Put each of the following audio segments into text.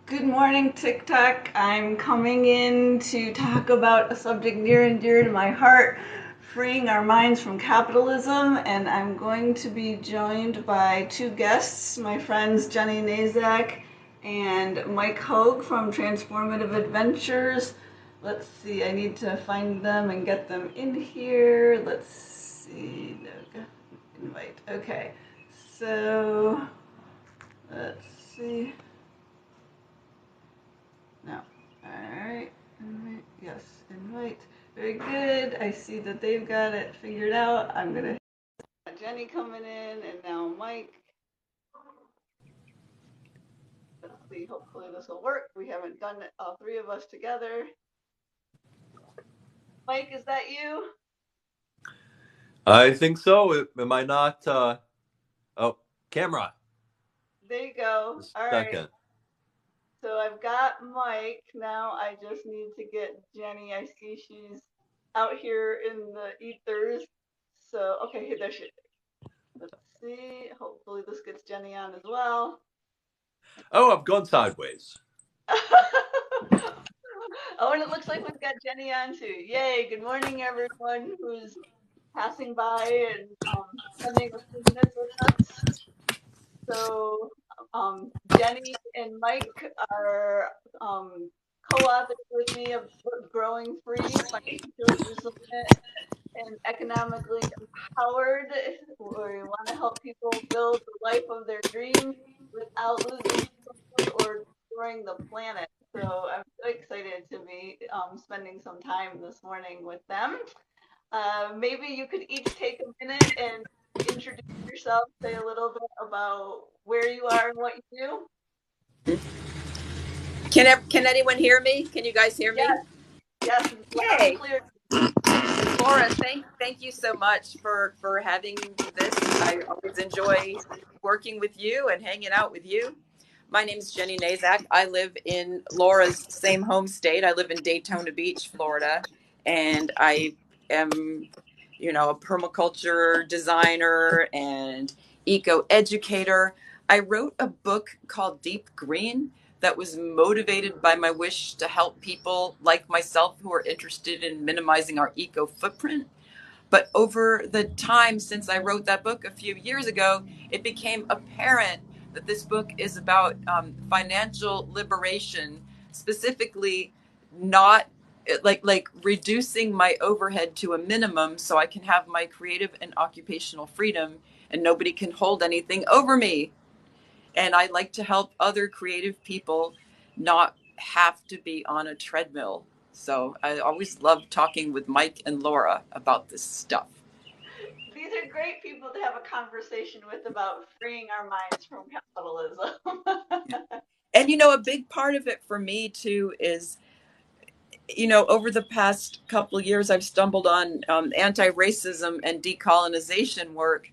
Good morning, TikTok. I'm coming in to talk about a subject near and dear to my heart, freeing our minds from capitalism. And I'm going to be joined by two guests, my friends Jenny Nazak and Mike Hoag from Transformative Adventures. Let's see, I need to find them and get them in here. Let's see, no, invite. Okay, so let's see. No. All right. Invite. Yes. Invite. Very good. I see that they've got it figured out. I'm going to have Jenny coming in and now Mike. Let's see. Hopefully this will work. We haven't done it, all three of us together. Mike, is that you? I think so. Am I not? Oh, camera. There you go. Just All a right. second. So I've got Mike. Now I just need to get Jenny. I see she's out here in the ethers. So, okay, there she is. Let's see. Hopefully this gets Jenny on as well. Oh, I've gone sideways. Oh, and it looks like we've got Jenny on too. Yay! Good morning, everyone who's passing by and spending a few minutes with us. So, Jenny and Mike are co-authors with me of the book Growing Free, Financially Resilient and Economically Empowered. Where we want to help people build the life of their dreams without losing or destroying the planet. So I'm so excited to be spending some time this morning with them. Maybe you could each take a minute and introduce yourself, say a little bit about where you are and what you Can anyone hear me? Can you guys hear do. Yes, me? yes, loud and Yay. clear. Laura, thank you so much for having this. I always enjoy working with you and hanging out with you. My name is Jenny Nazak. I live in Laura's same home state. I live in Daytona Beach, Florida, and I am, a permaculture designer and eco educator. I wrote a book called Deep Green that was motivated by my wish to help people like myself who are interested in minimizing our eco footprint. But over the time since I wrote that book a few years ago, it became apparent that this book is about financial liberation, specifically not like reducing my overhead to a minimum so I can have my creative and occupational freedom and nobody can hold anything over me. And I like to help other creative people not have to be on a treadmill. So I always love talking with Mike and Laura about this stuff. These are great people to have a conversation with about freeing our minds from capitalism. And a big part of it for me too is, over the past couple of years, I've stumbled on anti-racism and decolonization work,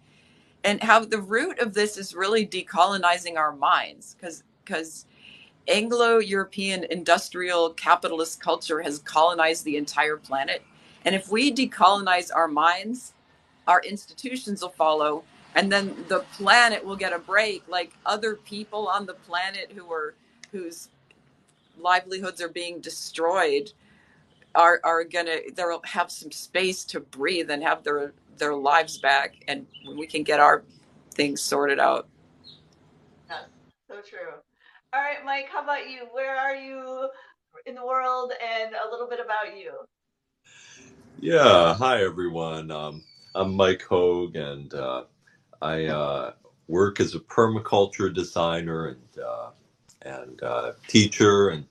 and how the root of this is really decolonizing our minds, because Anglo-European industrial capitalist culture has colonized the entire planet. And if we decolonize our minds, our institutions will follow, and then the planet will get a break. Like other people on the planet whose livelihoods are being destroyed are gonna they'll have some space to breathe and have their lives back, and we can get our things sorted out. Yes, so true. All right, Mike, how about you? Where are you in the world and a little bit about you? Yeah. Hi, everyone. I'm Mike Hoag, and I work as a permaculture designer and teacher, and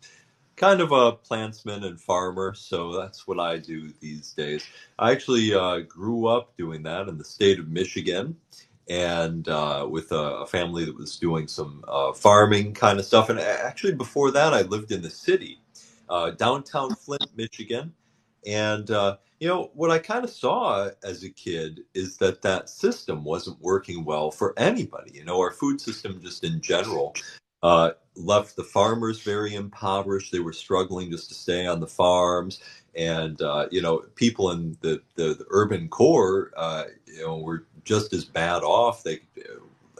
kind of a plantsman and farmer. So that's what I do these days. I actually grew up doing that in the state of Michigan, and with a family that was doing some farming kind of stuff. And actually, before that, I lived in the city, downtown Flint, Michigan. And what I kind of saw as a kid is that system wasn't working well for anybody. Our food system, just in general, left the farmers very impoverished. They were struggling just to stay on the farms, and people in the urban core, were just as bad off. They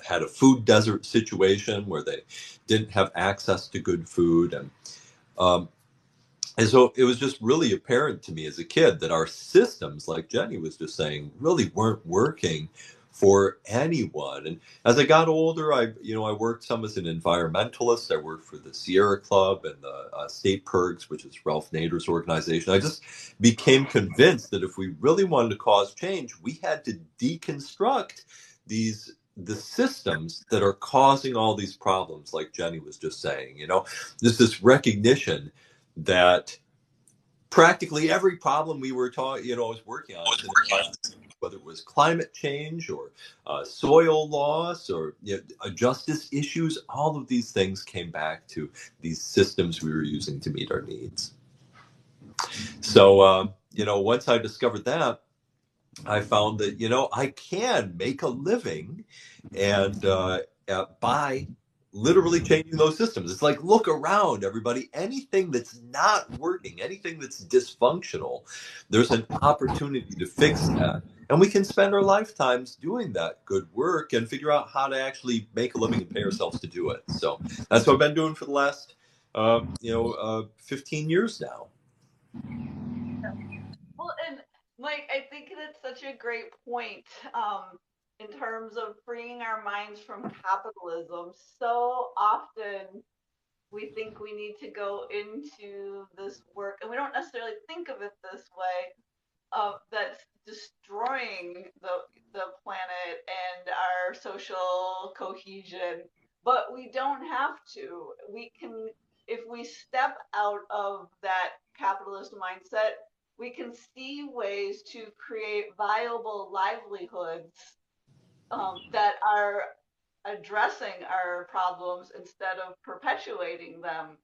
had a food desert situation where they didn't have access to good food. Um, and so it was just really apparent to me as a kid that our systems, like Jenny was just saying, really weren't working for anyone. And as I got older, I worked some as an environmentalist. I worked for the Sierra Club and the State Perks, which is Ralph Nader's organization. I just became convinced that if we really wanted to cause change, we had to deconstruct the systems that are causing all these problems, like Jenny was just saying. There's this recognition that practically every problem we were taught, was working on is in the, whether it was climate change or soil loss or justice issues, all of these things came back to these systems we were using to meet our needs. So, once I discovered that, I found that, I can make a living and by literally changing those systems. It's like, look around, everybody. Anything that's not working, anything that's dysfunctional, there's an opportunity to fix that. And we can spend our lifetimes doing that good work and figure out how to actually make a living and pay ourselves to do it. So that's what I've been doing for the last, 15 years now. Well, and Mike, I think that's such a great point in terms of freeing our minds from capitalism. So often we think we need to go into this work, and we don't necessarily think of it this way, that's destroying the planet and our social cohesion. But we don't have to. We can, if we step out of that capitalist mindset, we can see ways to create viable livelihoods that are addressing our problems instead of perpetuating them.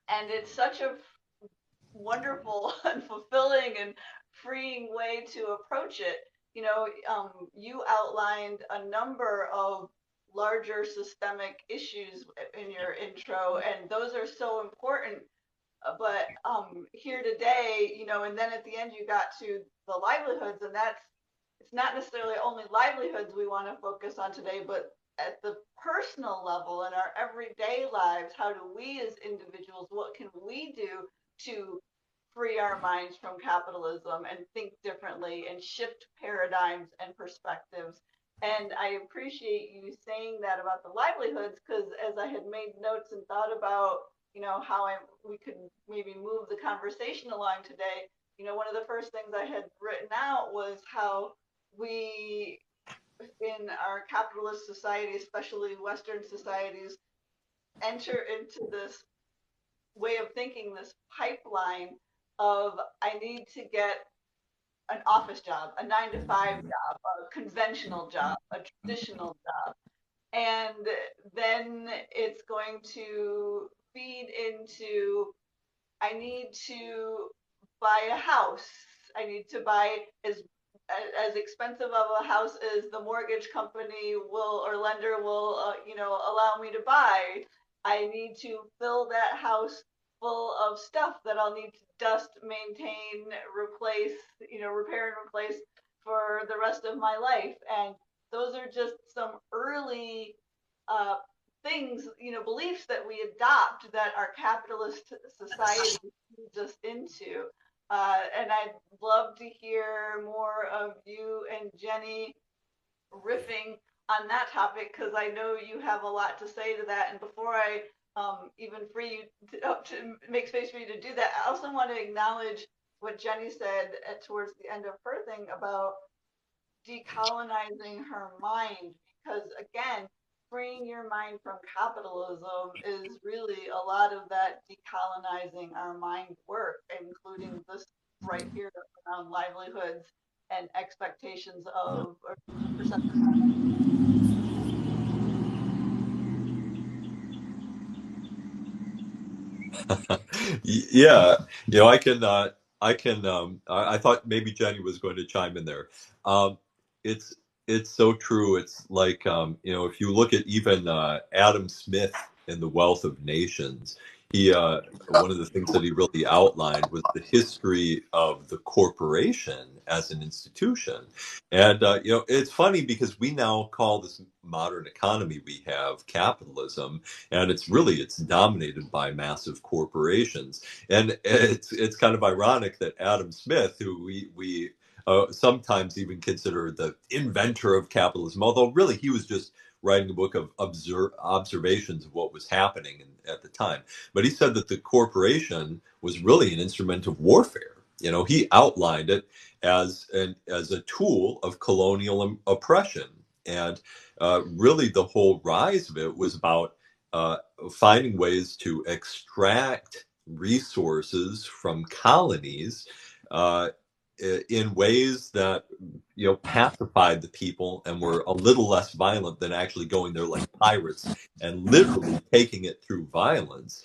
And it's such a wonderful and fulfilling and freeing way to approach it. You outlined a number of larger systemic issues in your intro, and those are so important. But here today, and then at the end you got to the livelihoods, and it's not necessarily only livelihoods we want to focus on today, but at the personal level in our everyday lives, how do we as individuals, what can we do to free our minds from capitalism and think differently and shift paradigms and perspectives? And I appreciate you saying that about the livelihoods, because as I had made notes and thought about, how we could maybe move the conversation along today, one of the first things I had written out was how we, in our capitalist society, especially Western societies, enter into this way of thinking, this pipeline of I need to get an office job, a 9 to 5 job, a conventional job, a traditional job. And then it's going to feed into I need to buy a house. I need to buy as expensive of a house as the mortgage company will or lender will allow me to buy. I need to fill that house full of stuff that I'll need to dust, maintain, replace, repair and replace for the rest of my life. And those are just some early uh, things, beliefs that we adopt that our capitalist society leads us into. And I'd love to hear more of you and Jenny riffing on that topic, because I know you have a lot to say to that. And before I even free you to make space for you to do that, I also want to acknowledge what Jenny said towards the end of her thing about decolonizing her mind, because again, freeing your mind from capitalism is really a lot of that decolonizing our mind work, including this right here around livelihoods and expectations of or perceptions. Yeah, I can. I thought maybe Jenny was going to chime in there. Um, it's it's so true. It's like if you look at even Adam Smith in The Wealth of Nations, he one of the things that he really outlined was the history of the corporation as an institution. And it's funny because we now call this modern economy we have capitalism, and it's dominated by massive corporations. And it's kind of ironic that Adam Smith, who we sometimes even consider the inventor of capitalism, although really he was just writing a book of observations of what was happening at the time. But he said that the corporation was really an instrument of warfare. He outlined it as a tool of colonial oppression, and really the whole rise of it was about finding ways to extract resources from colonies uh, in ways that pacified the people and were a little less violent than actually going there like pirates and literally taking it through violence.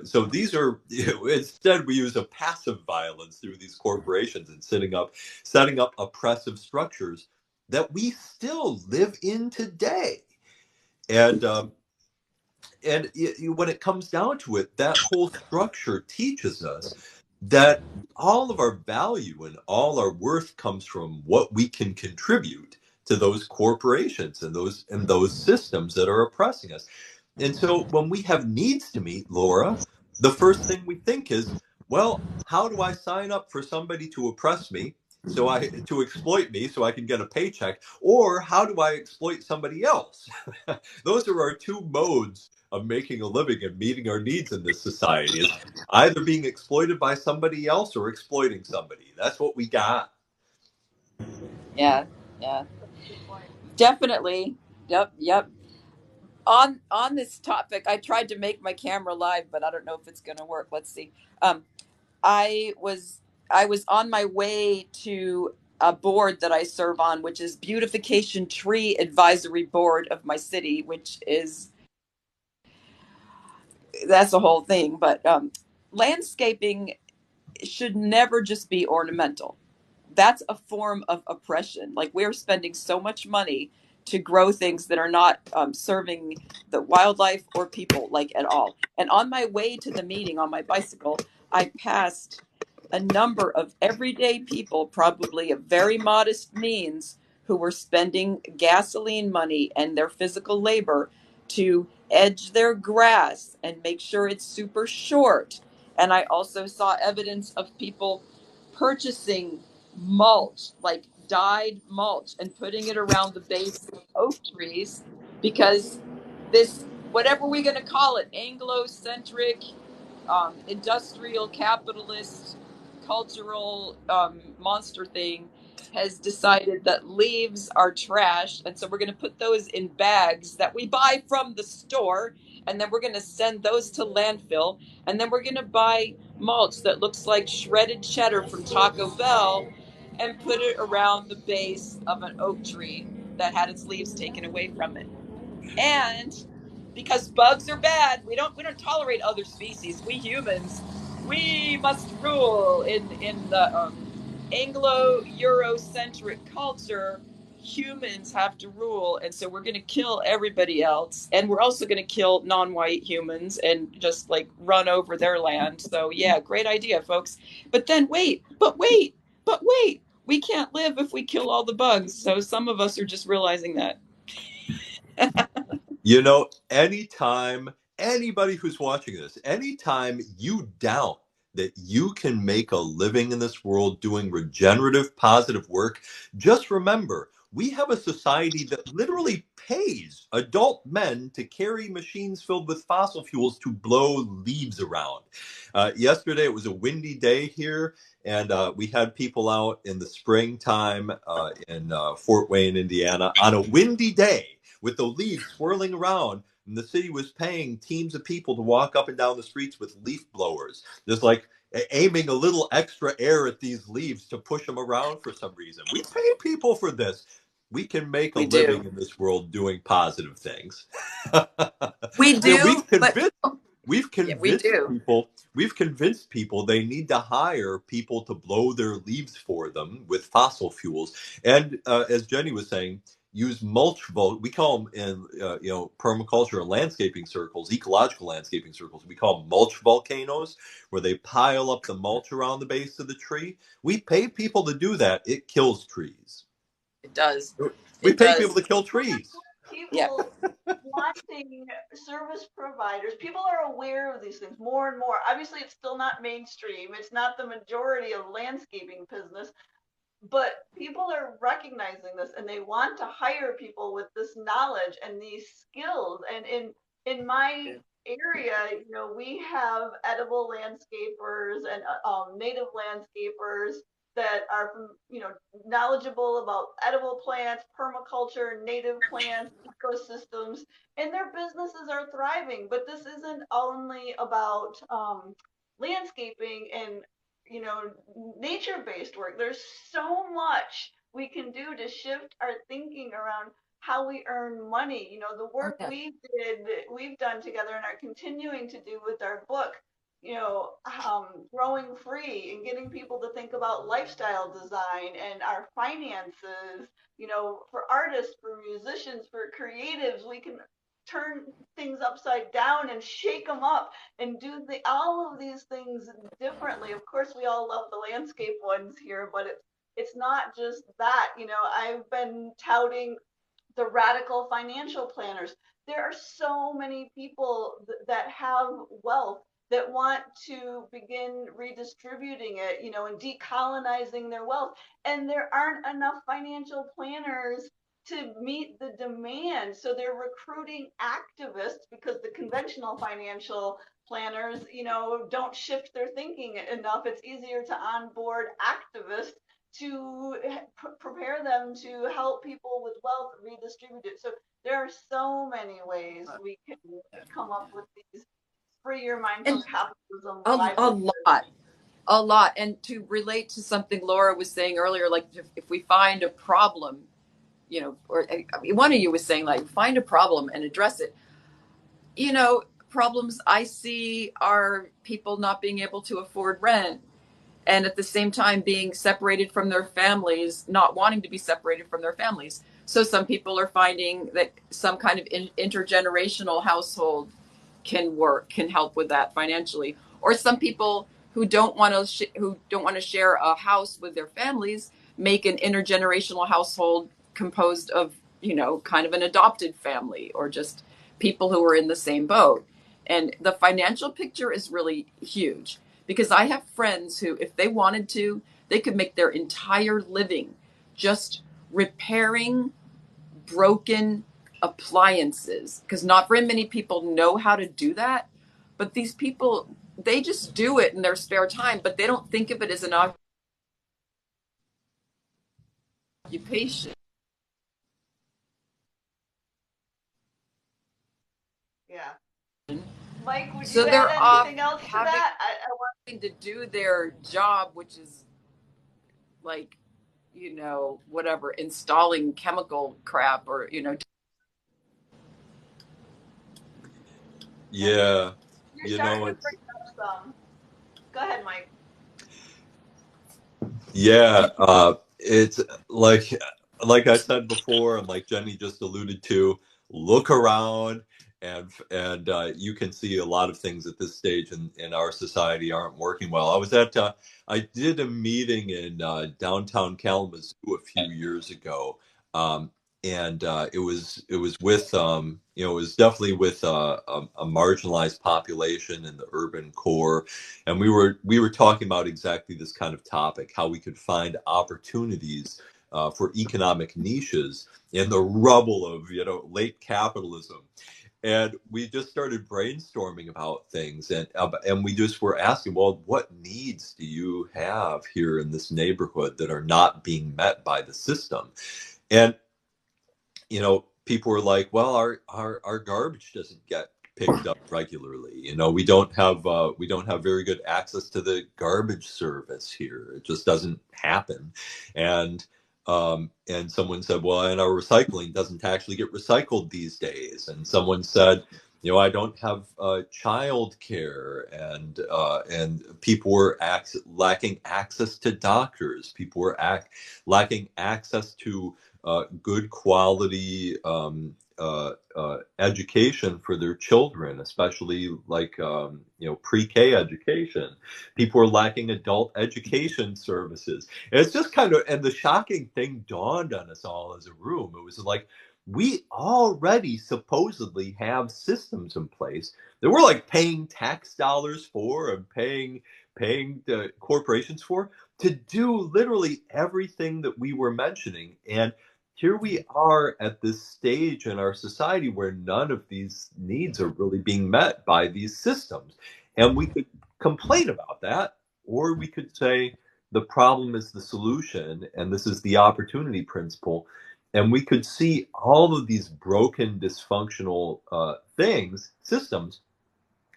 So these are instead we use a passive violence through these corporations and setting up oppressive structures that we still live in today. And when it comes down to it, that whole structure teaches us that all of our value and all our worth comes from what we can contribute to those corporations and those systems that are oppressing us. And so when we have needs to meet, Laura, the first thing we think is, well, how do I sign up for somebody to oppress me, to exploit me so I can get a paycheck, or how do I exploit somebody else? Those are our two modes of making a living and meeting our needs in this society, is either being exploited by somebody else or exploiting somebody. That's what we got. Yeah, yeah, Good point. definitely. Yep, yep. On this topic, I tried to make my camera live, but I don't know if it's going to work. Let's see. Um, I was I was on my way to a board that I serve on, which is Beautification Tree Advisory Board of my city, which is that's the whole thing. But landscaping should never just be ornamental. That's a form of oppression. Like we're spending so much money to grow things that are not serving the wildlife or people like at all. And on my way to the meeting on my bicycle, I passed a number of everyday people, probably of very modest means, who were spending gasoline money and their physical labor to edge their grass and make sure it's super short. And I also saw evidence of people purchasing mulch, like dyed mulch, and putting it around the base of oak trees because this, whatever we're going to call it, Anglo-centric, industrial capitalist cultural monster thing has decided that leaves are trash, and so we're going to put those in bags that we buy from the store, and then we're going to send those to landfill, and then we're going to buy mulch that looks like shredded cheddar from Taco Bell and put it around the base of an oak tree that had its leaves taken away from it. And because bugs are bad, we don't tolerate other species. We humans, we must rule in the Anglo-Eurocentric culture. Humans have to rule, and so we're going to kill everybody else, and we're also going to kill non-white humans and just like run over their land. So yeah, great idea, folks. But then wait, we can't live if we kill all the bugs. So some of us are just realizing that. Anytime anybody who's watching this, anytime you doubt that you can make a living in this world doing regenerative, positive work, just remember we have a society that literally pays adult men to carry machines filled with fossil fuels to blow leaves around. Yesterday, it was a windy day here, and we had people out in the springtime in Fort Wayne, Indiana, on a windy day with the leaves swirling around. And the city was paying teams of people to walk up and down the streets with leaf blowers, just like aiming a little extra air at these leaves to push them around for some reason. We pay people for this. We can make a We living do. in this world doing positive things. We And do, but we've yeah, we convinced do. people they need to hire people to blow their leaves for them with fossil fuels. And as Jenny was saying, use mulch we call them in permaculture and landscaping circles, ecological landscaping circles, we call them mulch volcanoes, where they pile up the mulch around the base of the tree. We pay people to do that. It kills trees. It does. We It pay people does. to kill trees. Yeah. People wanting service providers, people are aware of these things more and more. Obviously, it's still not mainstream. It's not the majority of landscaping business, but people are recognizing this and they want to hire people with this knowledge and these skills. And in my area, we have edible landscapers and native landscapers that are knowledgeable about edible plants, permaculture, native plants, ecosystems, and their businesses are thriving. But this isn't only about landscaping and nature-based work. There's so much we can do to shift our thinking around how we earn money. The work we've done together and are continuing to do with our book, growing free and getting people to think about lifestyle design and our finances, for artists, for musicians, for creatives. We can turn things upside down and shake them up and do all of these things differently. Of course, we all love the landscape ones here, but it's not just that. I've been touting the radical financial planners. There are so many people that have wealth that want to begin redistributing it, and decolonizing their wealth. And there aren't enough financial planners to meet the demand. So they're recruiting activists because the conventional financial planners, don't shift their thinking enough. It's easier to onboard activists to prepare them to help people with wealth redistribute it. So there are so many ways we can come up with these free your mind from capitalism. A lot. And to relate to something Laura was saying earlier, like if we find a problem, or one of you was saying, like, find a problem and address it. Problems I see are people not being able to afford rent, and at the same time being separated from their families, not wanting to be separated from their families. So some people are finding that some kind of intergenerational household can help with that financially, or some people who don't want to share a house with their families make an intergenerational household composed of kind of an adopted family, or just people who are in the same boat. And the financial picture is really huge, because I have friends who, if they wanted to, they could make their entire living just repairing broken appliances, because not very many people know how to do that. But these people, they just do it in their spare time, but they don't think of it as an occupation. Yeah. Mike, would So you they're add off anything else to having that? I want to do their job, which is like, whatever, installing chemical crap, or, Yeah. you're starting to bring up some. Go ahead, Mike. Yeah, it's like I said before, and like Jenny just alluded to, look around, and you can see a lot of things at this stage in our society aren't working well. I did a meeting in downtown Kalamazoo a few years ago, and it was with it was definitely with a marginalized population in the urban core, and we were talking about exactly this kind of topic, how we could find opportunities for economic niches in the rubble of late capitalism. And we just started brainstorming about things, and we just were asking, well, what needs do you have here in this neighborhood that are not being met by the system? And people were like, well, our garbage doesn't get picked up regularly. We don't have very good access to the garbage service here. It just doesn't happen. And someone said, well, and our recycling doesn't actually get recycled these days. And someone said, I don't have child care, and people were lacking access to doctors. People were lacking access to good quality education for their children, especially like pre-K education. People are lacking adult education services. And it's just kind of, and the shocking thing dawned on us all as a room. It was like, we already supposedly have systems in place that we're like paying tax dollars for and paying the corporations for to do literally everything that we were mentioning. And here we are at this stage in our society where none of these needs are really being met by these systems. And we could complain about that, or we could say the problem is the solution, and this is the opportunity principle. And we could see all of these broken, dysfunctional systems,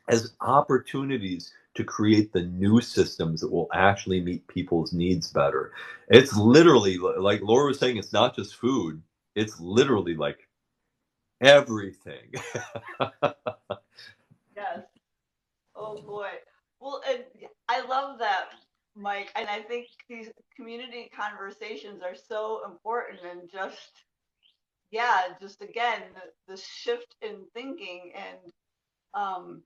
as opportunities to create the new systems that will actually meet people's needs better. It's literally, like Laura was saying, it's not just food, it's literally like everything. Yes. Oh boy. Well, and I love that, Mike. And I think these community conversations are so important. And just, yeah, just again, the shift in thinking. And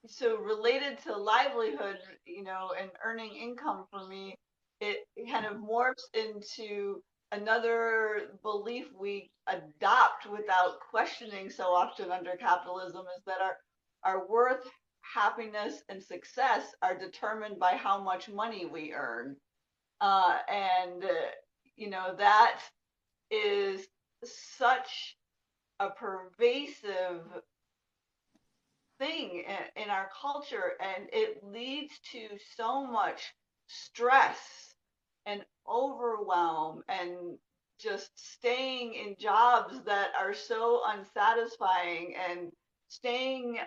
so related to livelihood, and earning income for me, it kind of morphs into another belief we adopt without questioning so often under capitalism, is that our worth, happiness, and success are determined by how much money we earn. And that is such a pervasive thing in our culture, and it leads to so much stress and overwhelm, and just staying in jobs that are so unsatisfying, and staying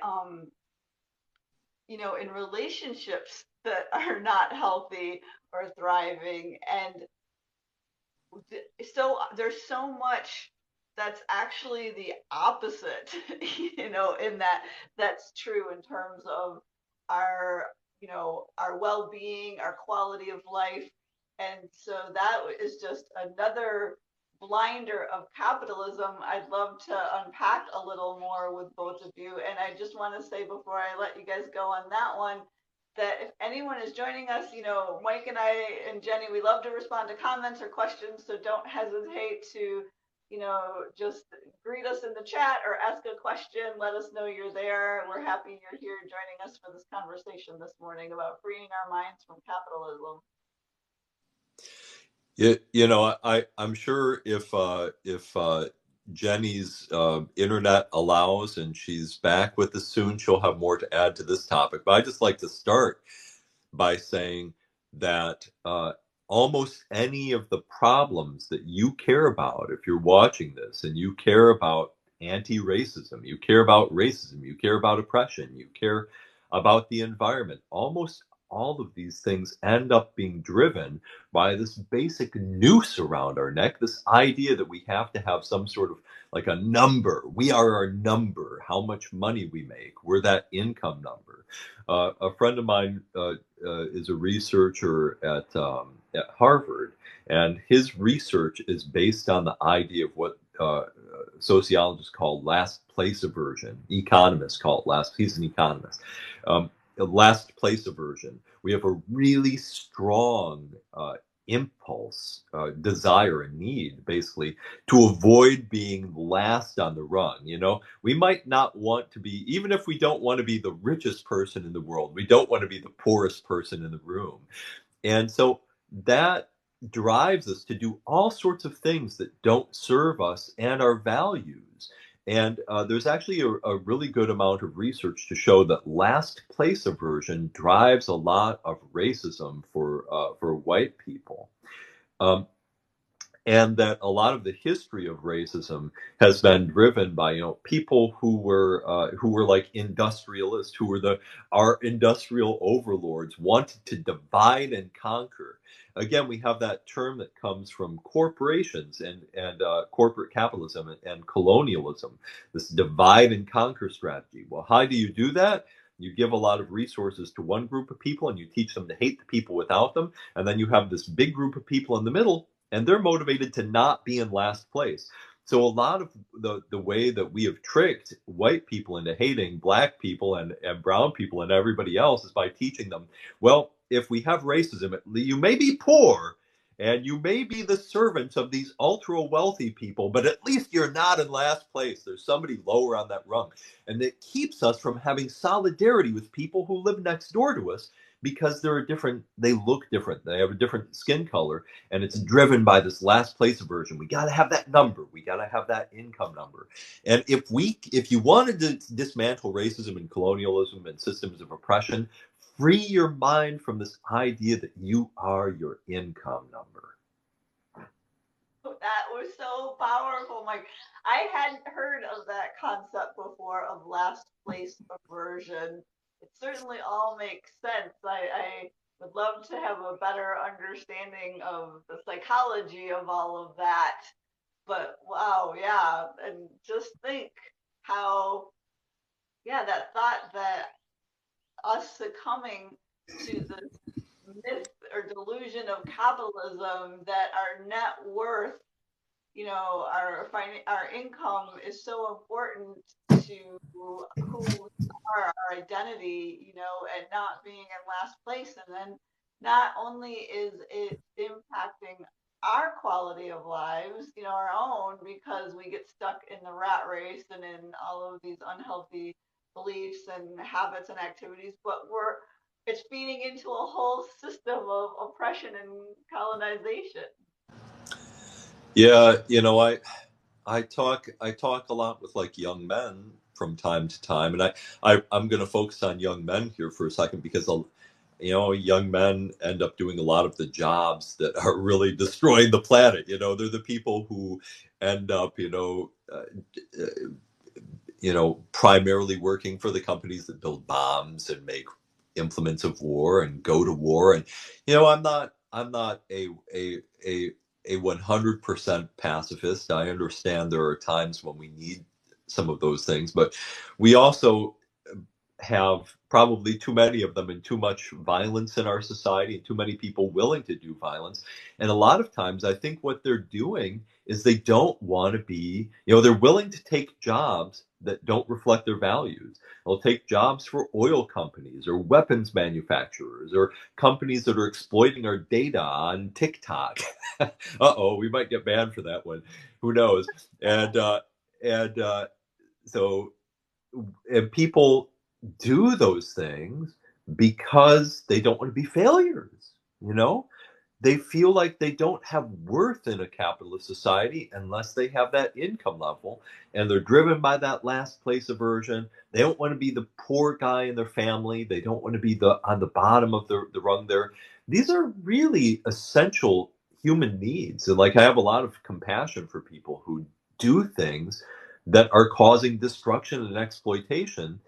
in relationships that are not healthy or thriving. And so there's so much that's actually the opposite, in that's true in terms of our, our well-being, our quality of life. And so that is just another blinder of capitalism I'd love to unpack a little more with both of you. And I just want to say, before I let you guys go on that one, that if anyone is joining us, Mike and I and Jenny, we love to respond to comments or questions. So don't hesitate to, just greet us in the chat or ask a question. Let us know you're there. We're happy you're here joining us for this conversation this morning about freeing our minds from capitalism. I'm sure if Jenny's internet allows and she's back with us soon, she'll have more to add to this topic. But I just like to start by saying that almost any of the problems that you care about, if you're watching this and you care about anti-racism, you care about racism, you care about oppression, you care about the environment, almost all of these things end up being driven by this basic noose around our neck, this idea that we have to have some sort of like a number. We are our number, how much money we make. We're that income number. A friend of mine is a researcher at Harvard, and his research is based on the idea of what sociologists call last place aversion. Economists call it last. He's an economist. Last place aversion. We have a really strong impulse, desire, and need, basically, to avoid being last on the rung. We might not want to be, even if we don't want to be the richest person in the world, we don't want to be the poorest person in the room. And so that drives us to do all sorts of things that don't serve us and our values. And there's actually a really good amount of research to show that last place aversion drives a lot of racism for white people. And that a lot of the history of racism has been driven by people who were like industrialists, who were our industrial overlords, wanted to divide and conquer. Again, we have that term that comes from corporations and corporate capitalism and colonialism, this divide and conquer strategy. Well, how do you do that? You give a lot of resources to one group of people and you teach them to hate the people without them, and then you have this big group of people in the middle and they're motivated to not be in last place. So a lot of the way that we have tricked white people into hating black people and brown people and everybody else is by teaching them, well, if we have racism, you may be poor and you may be the servant of these ultra wealthy people, but at least you're not in last place. There's somebody lower on that rung. And it keeps us from having solidarity with people who live next door to us because they look different, they have a different skin color, and it's driven by this last place aversion. We got to have that number, we got to have that income number. And if you wanted to dismantle racism and colonialism and systems of oppression, free your mind from this idea that you are your income number. That was so powerful, Mike. I hadn't heard of that concept before of last place aversion. It certainly all makes sense. I would love to have a better understanding of the psychology of all of that. But wow, yeah. And just think how, yeah, that thought that us succumbing to the myth or delusion of capitalism, that our net worth, our income is so important to who we are, our identity, and not being in last place. And then not only is it impacting our quality of lives, our own, because we get stuck in the rat race and in all of these unhealthy beliefs and habits and activities, but it's feeding into a whole system of oppression and colonization. Yeah, I talk a lot with like young men from time to time, and I'm going to focus on young men here for a second because young men end up doing a lot of the jobs that are really destroying the planet. They're the people who end up primarily working for the companies that build bombs and make implements of war and go to war. And I'm not a 100% pacifist. I understand there are times when we need some of those things, but we also have probably too many of them and too much violence in our society and too many people willing to do violence. And a lot of times I think what they're doing is they don't want to be, they're willing to take jobs that don't reflect their values. They'll take jobs for oil companies or weapons manufacturers or companies that are exploiting our data on TikTok. Uh-oh, we might get banned for that one. Who knows? And so and people do those things because they don't want to be failures. They feel like they don't have worth in a capitalist society unless they have that income level, and they're driven by that last place aversion. They don't want to be the poor guy in their family. They don't want to be on the bottom of the rung there. These are really essential human needs, and like I have a lot of compassion for people who do things that are causing destruction and exploitation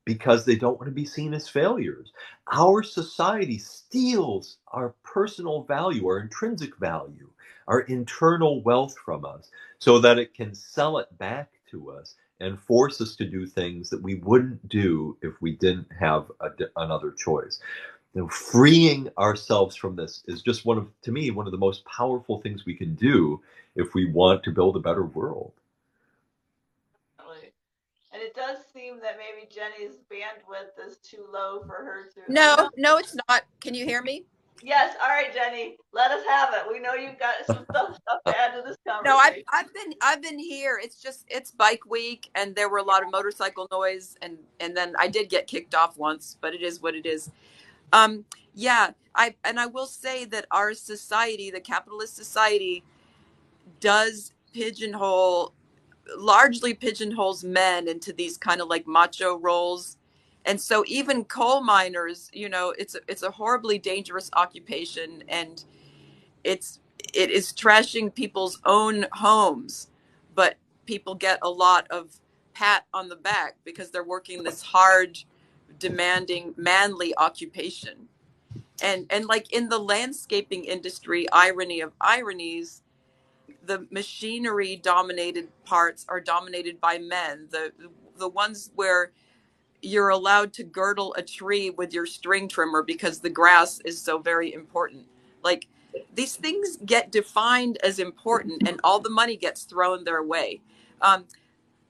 because they don't want to be seen as failures. Our society steals our personal value, our intrinsic value, our internal wealth from us so that it can sell it back to us and force us to do things that we wouldn't do if we didn't have another choice. Freeing ourselves from this is just to me, one of the most powerful things we can do if we want to build a better world. And it does seem that maybe Jenny's bandwidth is too low for her to. No, it's not. Can you hear me? Yes. All right, Jenny, let us have it. We know you've got some stuff to add to this conversation. No, I've been here. It's bike week, and there were a lot of motorcycle noise, and then I did get kicked off once, but it is what it is. Yeah, I will say that our society, the capitalist society, does largely pigeonholes men into these kind of like macho roles. And so even coal miners, it's a horribly dangerous occupation, and it is trashing people's own homes, but people get a lot of pat on the back because they're working this hard, demanding, manly occupation. And like in the landscaping industry, irony of ironies, the machinery dominated parts are dominated by men. The ones where you're allowed to girdle a tree with your string trimmer because the grass is so very important. Like these things get defined as important and all the money gets thrown their way. Um,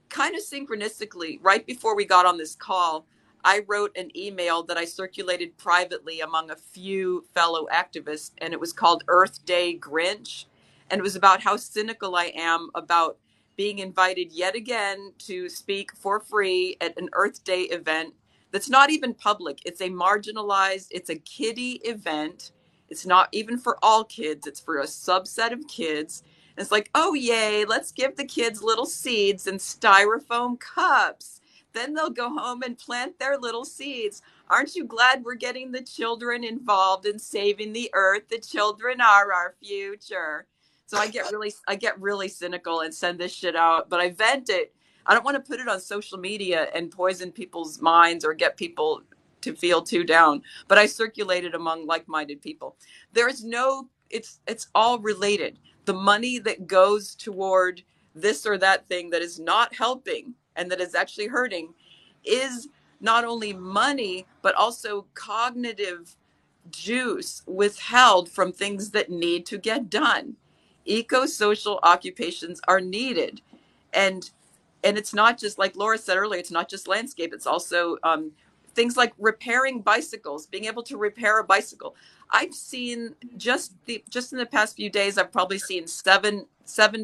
Kind of synchronistically, right before we got on this call, I wrote an email that I circulated privately among a few fellow activists, and it was called Earth Day Grinch. And it was about how cynical I am about being invited yet again to speak for free at an Earth Day event that's not even public. It's a marginalized, it's a kiddie event. It's not even for all kids, it's for a subset of kids. It's like, oh, yay, let's give the kids little seeds in styrofoam cups. Then they'll go home and plant their little seeds. Aren't you glad we're getting the children involved in saving the earth? The children are our future. So I get really cynical and send this shit out, but I vent it. I don't want to put it on social media and poison people's minds or get people to feel too down, but I circulate it among like-minded people. There is no, it's all related. The money that goes toward this or that thing that is not helping and that is actually hurting is not only money, but also cognitive juice withheld from things that need to get done. Eco-social occupations are needed. And it's not just, like Laura said earlier, it's not just landscape, it's also things like repairing bicycles, being able to repair a bicycle. I've seen just in the past few days, I've probably seen seven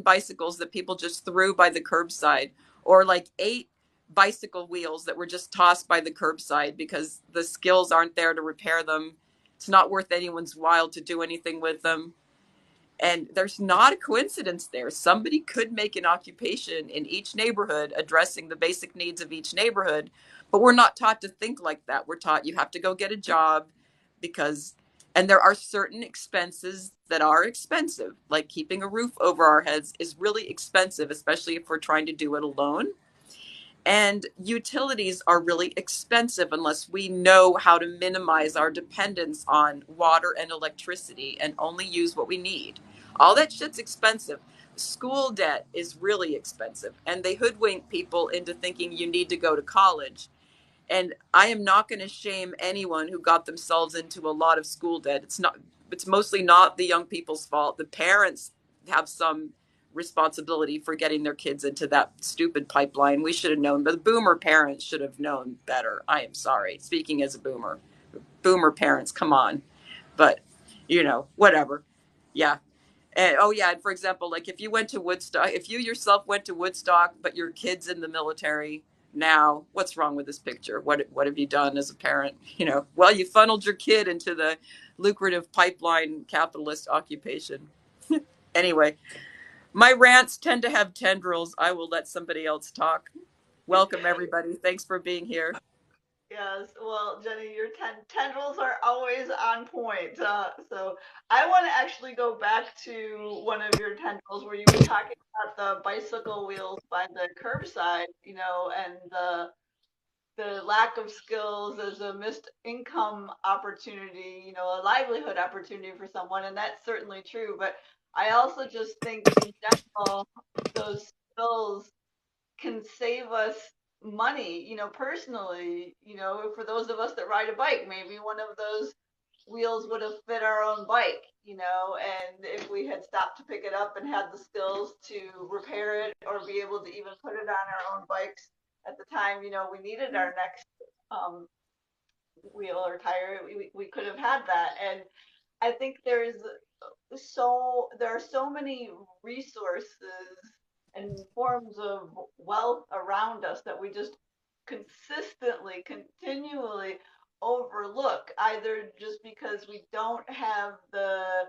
bicycles that people just threw by the curbside, or like 8 bicycle wheels that were just tossed by the curbside because the skills aren't there to repair them. It's not worth anyone's while to do anything with them. And there's not a coincidence there. Somebody could make an occupation in each neighborhood addressing the basic needs of each neighborhood, but we're not taught to think like that. We're taught you have to go get a job because, and there are certain expenses that are expensive, like keeping a roof over our heads is really expensive, especially if we're trying to do it alone. And utilities are really expensive unless we know how to minimize our dependence on water and electricity and only use what we need. All that shit's expensive. School debt is really expensive, and they hoodwink people into thinking you need to go to college. And I am not going to shame anyone who got themselves into a lot of school debt. It's mostly not the young people's fault. The parents have some responsibility for getting their kids into that stupid pipeline. We should have known, but the boomer parents should have known better. I am sorry, speaking as a boomer parents, come on. But whatever. Yeah. And, oh yeah, and for example, like if you went to Woodstock, if you yourself went to Woodstock, but your kid's in the military now, what's wrong with this picture? What have you done as a parent? Well, you funneled your kid into the lucrative pipeline capitalist occupation. Anyway, my rants tend to have tendrils. I will let somebody else talk. Welcome everybody. Thanks for being here. Yes, well, Jenny, your tendrils are always on point. So I want to actually go back to one of your tendrils where you were talking about the bicycle wheels by the curbside, and the lack of skills as a missed income opportunity, a livelihood opportunity for someone, and that's certainly true. But I also just think in general, those skills can save us money, personally, for those of us that ride a bike, maybe one of those wheels would have fit our own bike, and if we had stopped to pick it up and had the skills to repair it or be able to even put it on our own bikes at the time, we needed our next wheel or tire, we could have had that. And I think there are so many resources and forms of wealth around us that we just consistently, continually overlook, either just because we don't have the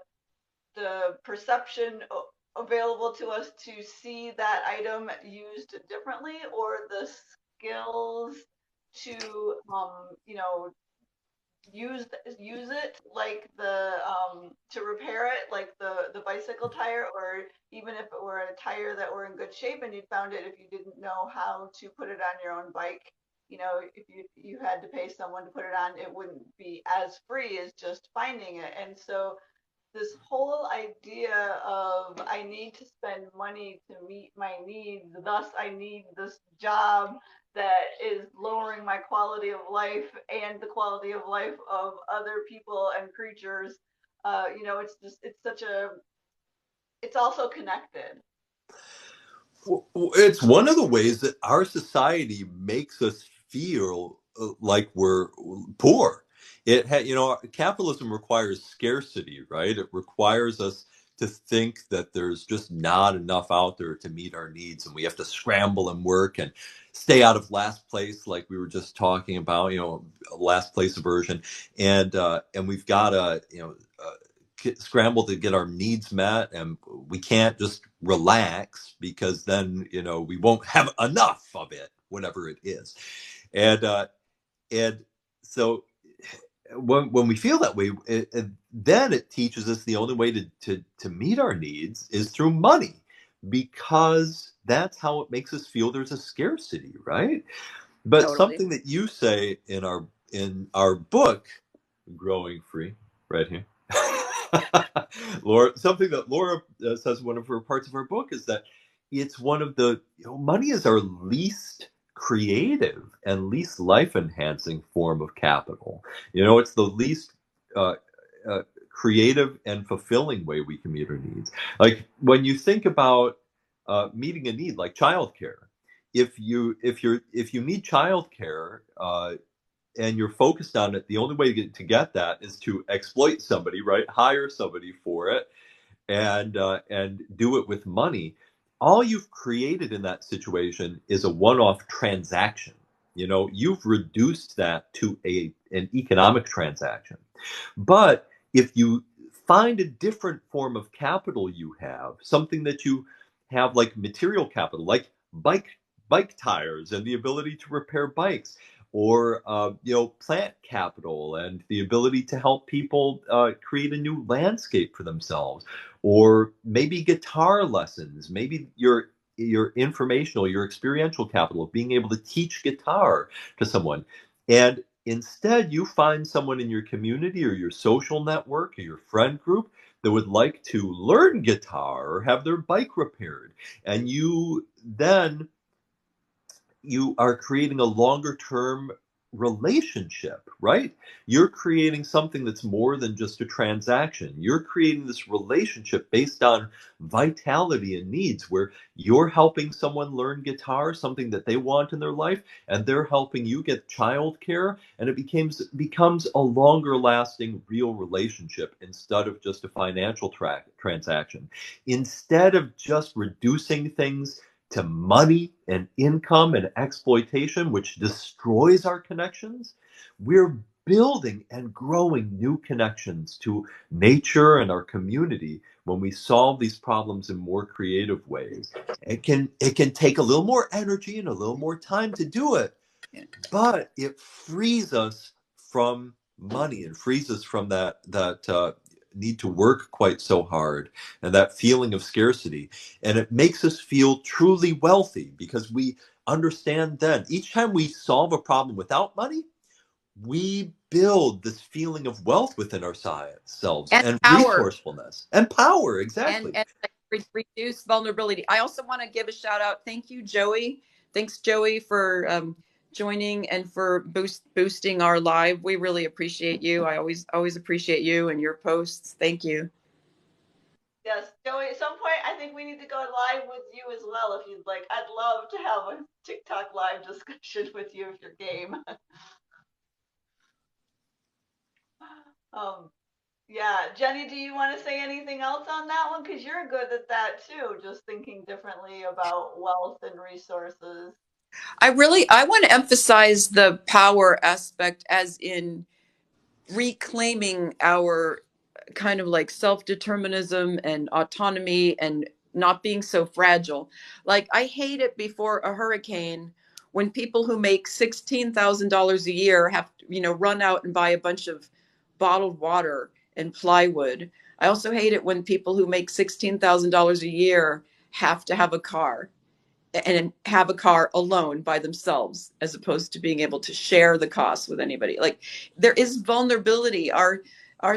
perception available to us to see that item used differently, or the skills to use it, like the to repair it, like the bicycle tire, or even if it were a tire that were in good shape and you found it, if you didn't know how to put it on your own bike, if you had to pay someone to put it on, it wouldn't be as free as just finding it. And so this whole idea of I need to spend money to meet my needs, thus I need this job that is lowering my quality of life and the quality of life of other people and creatures, It's also connected. It's one of the ways that our society makes us feel like we're poor. Capitalism requires scarcity, right? It requires us to think that there's just not enough out there to meet our needs, and we have to scramble and work and stay out of last place, like we were just talking about, last place aversion, and we've got to, scramble to get our needs met, and we can't just relax because then we won't have enough of it, whatever it is. And uh and so when we feel that way, then it teaches us the only way to meet our needs is through money, because that's how it makes us feel there's a scarcity, right? But Totally. something that you say in our book, Growing Free, right here, Laura, something that Laura says in one of her parts of her book is that it's one of the, money is our least creative and least life enhancing form of capital. It's the least uh, creative and fulfilling way we can meet our needs. Like when you think about meeting a need like childcare, if you need childcare, and you're focused on it, the only way to get that is to exploit somebody, right? Hire somebody for it, and do it with money. All you've created in that situation is a one-off transaction. You've reduced that to an economic transaction. But if you find a different form of capital, you have something that you have, like material capital, like bike tires and the ability to repair bikes, or plant capital and the ability to help people create a new landscape for themselves, or maybe guitar lessons, maybe your informational, your experiential capital of being able to teach guitar to someone. And instead, you find someone in your community or your social network or your friend group that would like to learn guitar or have their bike repaired. And you are creating a longer term relationship, right? You're creating something that's more than just a transaction. You're creating this relationship based on vitality and needs, where you're helping someone learn guitar, something that they want in their life, and they're helping you get childcare, and it becomes a longer lasting real relationship instead of just a financial transaction. Instead of just reducing things to money and income and exploitation, which destroys our connections, we're building and growing new connections to nature and our community when we solve these problems in more creative ways. It can take a little more energy and a little more time to do it, but it frees us from money and frees us from that need to work quite so hard and that feeling of scarcity, and it makes us feel truly wealthy, because we understand then each time we solve a problem without money, we build this feeling of wealth within ourselves And and power. resourcefulness and power. and Exactly. and like, reduce vulnerability. I also want to give a shout out. Thank you, Joey. Thanks, Joey, for joining and for boosting our live. We really appreciate you. I always appreciate you and your posts. Thank you. Yes, Joey, at some point I think we need to go live with you as well if you'd like. I'd love to have a TikTok live discussion with you if you're game. Yeah, Jenny, do you want to say anything else on that one? Because you're good at that too, just thinking differently about wealth and resources. I want to emphasize the power aspect, as in reclaiming our kind of like self-determinism and autonomy and not being so fragile. Like, I hate it before a hurricane when people who make $16,000 a year have to, run out and buy a bunch of bottled water and plywood. I also hate it when people who make $16,000 a year have to have a car and have a car alone by themselves, as opposed to being able to share the cost with anybody. Like, there is vulnerability. Our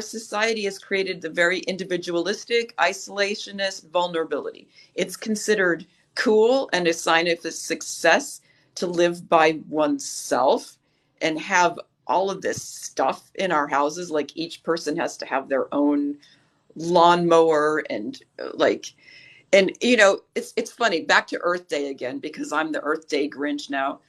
society has created the very individualistic, isolationist vulnerability. It's considered cool and a sign of a success to live by oneself and have all of this stuff in our houses. Like each person has to have their own lawnmower and like, and it's funny, back to Earth Day again, because I'm the Earth Day Grinch now.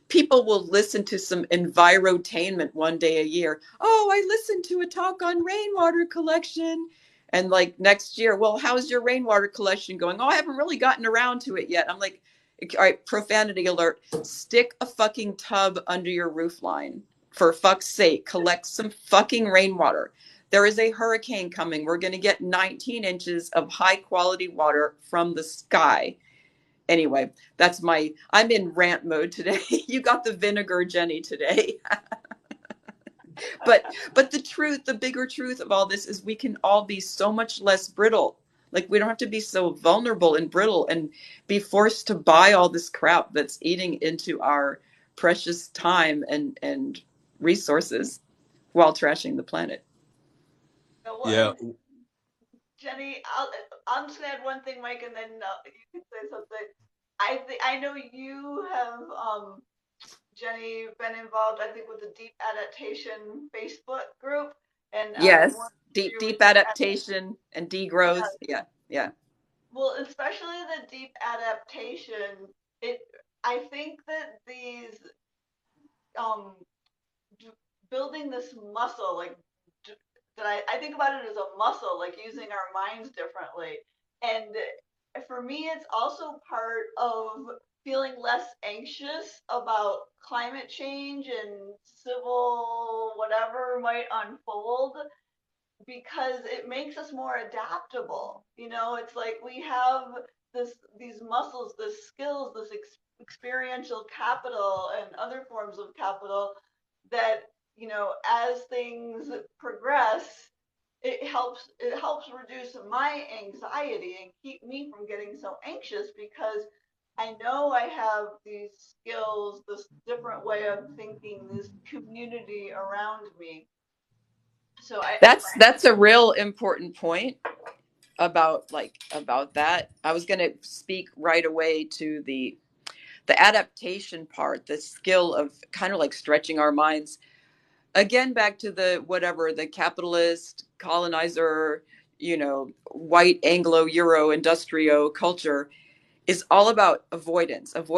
People will listen to some envirotainment one day a year. Oh, I listened to a talk on rainwater collection. And like next year, well, how's your rainwater collection going? Oh, I haven't really gotten around to it yet. I'm like, all right, profanity alert. Stick a fucking tub under your roof line. For fuck's sake, collect some fucking rainwater. There is a hurricane coming. We're going to get 19 inches of high quality water from the sky. Anyway, I'm in rant mode today. You got the vinegar, Jenny, today. but the bigger truth of all this is we can all be so much less brittle. Like we don't have to be so vulnerable and brittle and be forced to buy all this crap that's eating into our precious time and resources while trashing the planet. Well, Yeah. and Jenny, I'm just gonna add one thing, Mike, and then you can say something. I know you have, Jenny, been involved, I think, with the Deep Adaptation Facebook group, and I'm more Yes, familiar with deep Deep adaptation and degrowth. Adaptation. Yeah, yeah. Well, especially the deep adaptation. It, I think that these um building this muscle, like that I think about it as a muscle, like using our minds differently. And for me, it's also part of feeling less anxious about climate change and civil whatever might unfold, because it makes us more adaptable. It's like we have these muscles, this skills, this experiential capital and other forms of capital that, as things progress, it helps reduce my anxiety and keep me from getting so anxious, because I know I have these skills, this different way of thinking, this community around me. So That's a real important point about that. I was going to speak right away to the adaptation part, the skill of kind of like stretching our minds. Again, back to the capitalist colonizer, white Anglo Euro industrio culture is all about avoidance of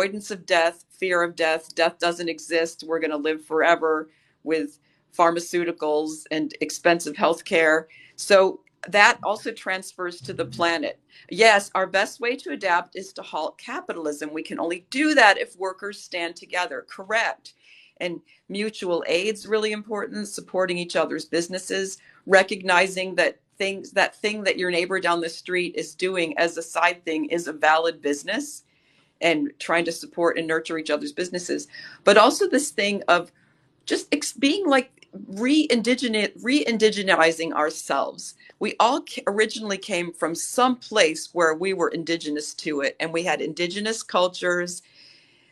death, fear of death. Death doesn't exist. We're going to live forever with pharmaceuticals and expensive healthcare. So that also transfers to the planet. Yes, our best way to adapt is to halt capitalism. We can only do that if workers stand together. Correct. And mutual aid's really important, supporting each other's businesses, recognizing that thing that your neighbor down the street is doing as a side thing is a valid business, and trying to support and nurture each other's businesses. But also this thing of just being like re-indigenizing ourselves. We all originally came from some place where we were indigenous to it, and we had indigenous cultures.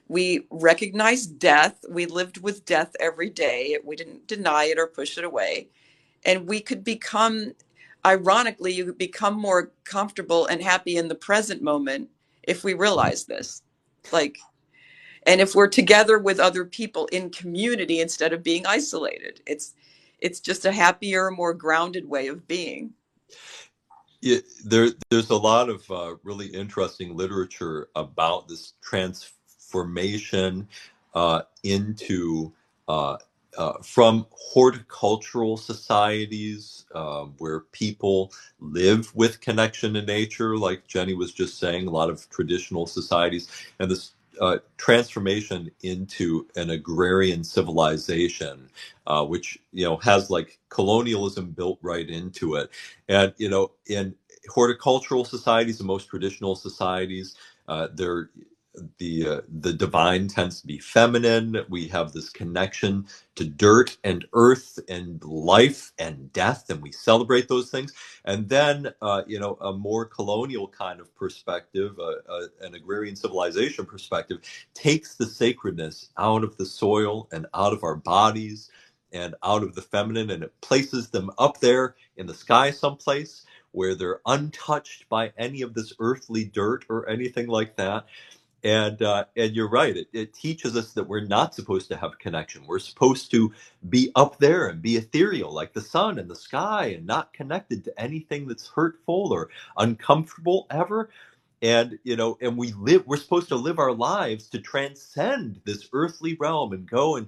We recognized death. We lived with death every day. We didn't deny it or push it away. And we could become, ironically, you could become more comfortable and happy in the present moment if we realize this. Like, and if we're together with other people in community instead of being isolated, it's just a happier, more grounded way of being. Yeah, there's a lot of really interesting literature about this transformation into from horticultural societies where people live with connection to nature, like Jenny was just saying, a lot of traditional societies, and this transformation into an agrarian civilization, which has like colonialism built right into it. And in horticultural societies, the most traditional societies, they're the divine tends to be feminine. We have this connection to dirt and earth and life and death, and we celebrate those things. And then, a more colonial kind of perspective, an agrarian civilization perspective, takes the sacredness out of the soil and out of our bodies and out of the feminine, and it places them up there in the sky someplace where they're untouched by any of this earthly dirt or anything like that. And you're right. It teaches us that we're not supposed to have connection. We're supposed to be up there and be ethereal, like the sun and the sky, and not connected to anything that's hurtful or uncomfortable ever. And and we're supposed to live our lives to transcend this earthly realm and go and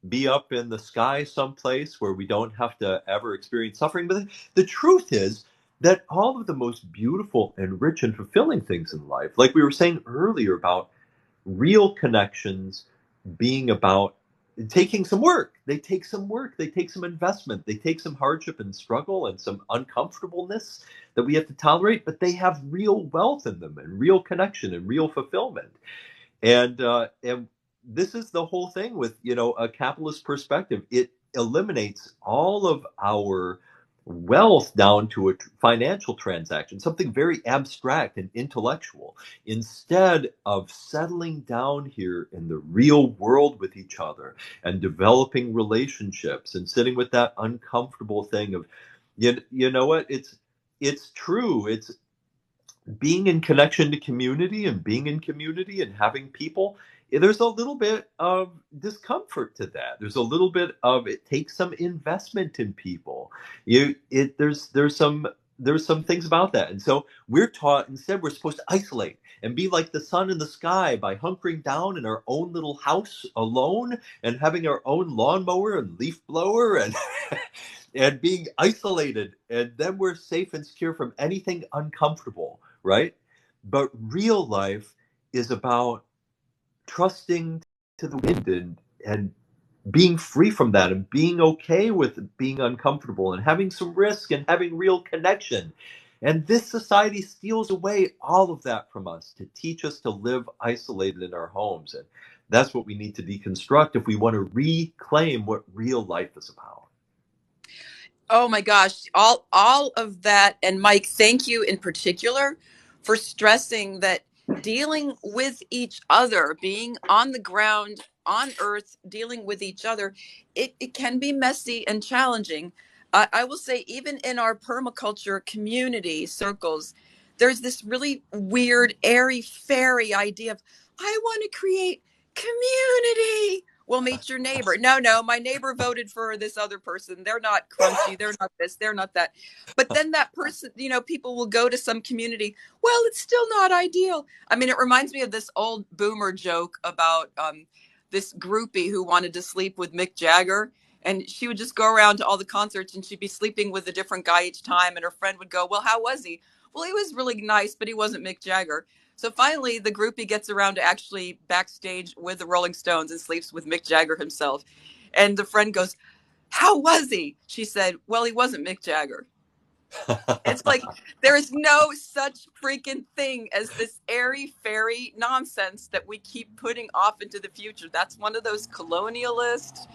be up in the sky someplace where we don't have to ever experience suffering. But the truth is that all of the most beautiful and rich and fulfilling things in life, like we were saying earlier about real connections being about taking some work. They take some work, they take some investment, they take some hardship and struggle and some uncomfortableness that we have to tolerate, but they have real wealth in them and real connection and real fulfillment. And this is the whole thing with a capitalist perspective. It eliminates all of our wealth down to a financial transaction, something very abstract and intellectual, instead of settling down here in the real world with each other and developing relationships and sitting with that uncomfortable thing of, you know what, it's true. It's being in connection to community and being in community and having people. There's a little bit of discomfort to that. There's a little bit of, it takes some investment in people. There's some things about that. And so we're taught, instead we're supposed to isolate and be like the sun in the sky by hunkering down in our own little house alone and having our own lawnmower and leaf blower and and being isolated, and then we're safe and secure from anything uncomfortable, right? But real life is about trusting to the wind and being free from that and being okay with being uncomfortable and having some risk and having real connection. And this society steals away all of that from us to teach us to live isolated in our homes. And that's what we need to deconstruct if we want to reclaim what real life is about. Oh my gosh, all of that. And Mike, thank you in particular for stressing that dealing with each other, being on the ground, on earth, dealing with each other, it can be messy and challenging. I will say, even in our permaculture community circles, there's this really weird, airy fairy idea of, I want to create community. Well, meet your neighbor. No, my neighbor voted for this other person. They're not crunchy. They're not this. They're not that. But then that person, people will go to some community. Well, it's still not ideal. I mean, it reminds me of this old boomer joke about this groupie who wanted to sleep with Mick Jagger. And she would just go around to all the concerts and she'd be sleeping with a different guy each time. And her friend would go, well, how was he? Well, he was really nice, but he wasn't Mick Jagger. So finally, the groupie gets around to actually backstage with the Rolling Stones and sleeps with Mick Jagger himself. And the friend goes, how was he? She said, well, he wasn't Mick Jagger. It's like, there is no such freaking thing as this airy fairy nonsense that we keep putting off into the future. That's one of those colonialist,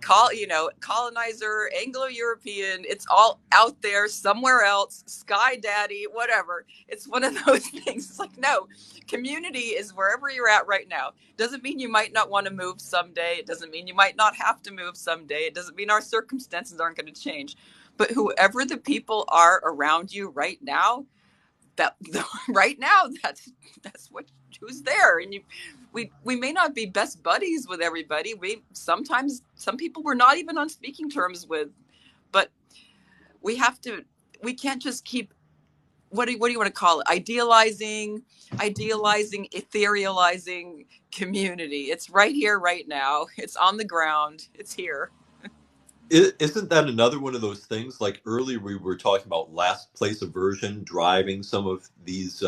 colonizer, Anglo-European, it's all out there somewhere else, sky daddy, whatever. It's one of those things. It's like, no, community is wherever you're at right now. Doesn't mean you might not want to move someday. It doesn't mean you might not have to move someday. It doesn't mean our circumstances aren't going to change. But whoever the people are around you right now, that right now, that's what, who's there. And we may not be best buddies with everybody. Sometimes some people we're not even on speaking terms with, but we can't just keep, what do you want to call it, idealizing, etherealizing community. It's right here, right now. It's on the ground. It's here. Isn't that another one of those things? Like earlier, we were talking about last place aversion driving some of these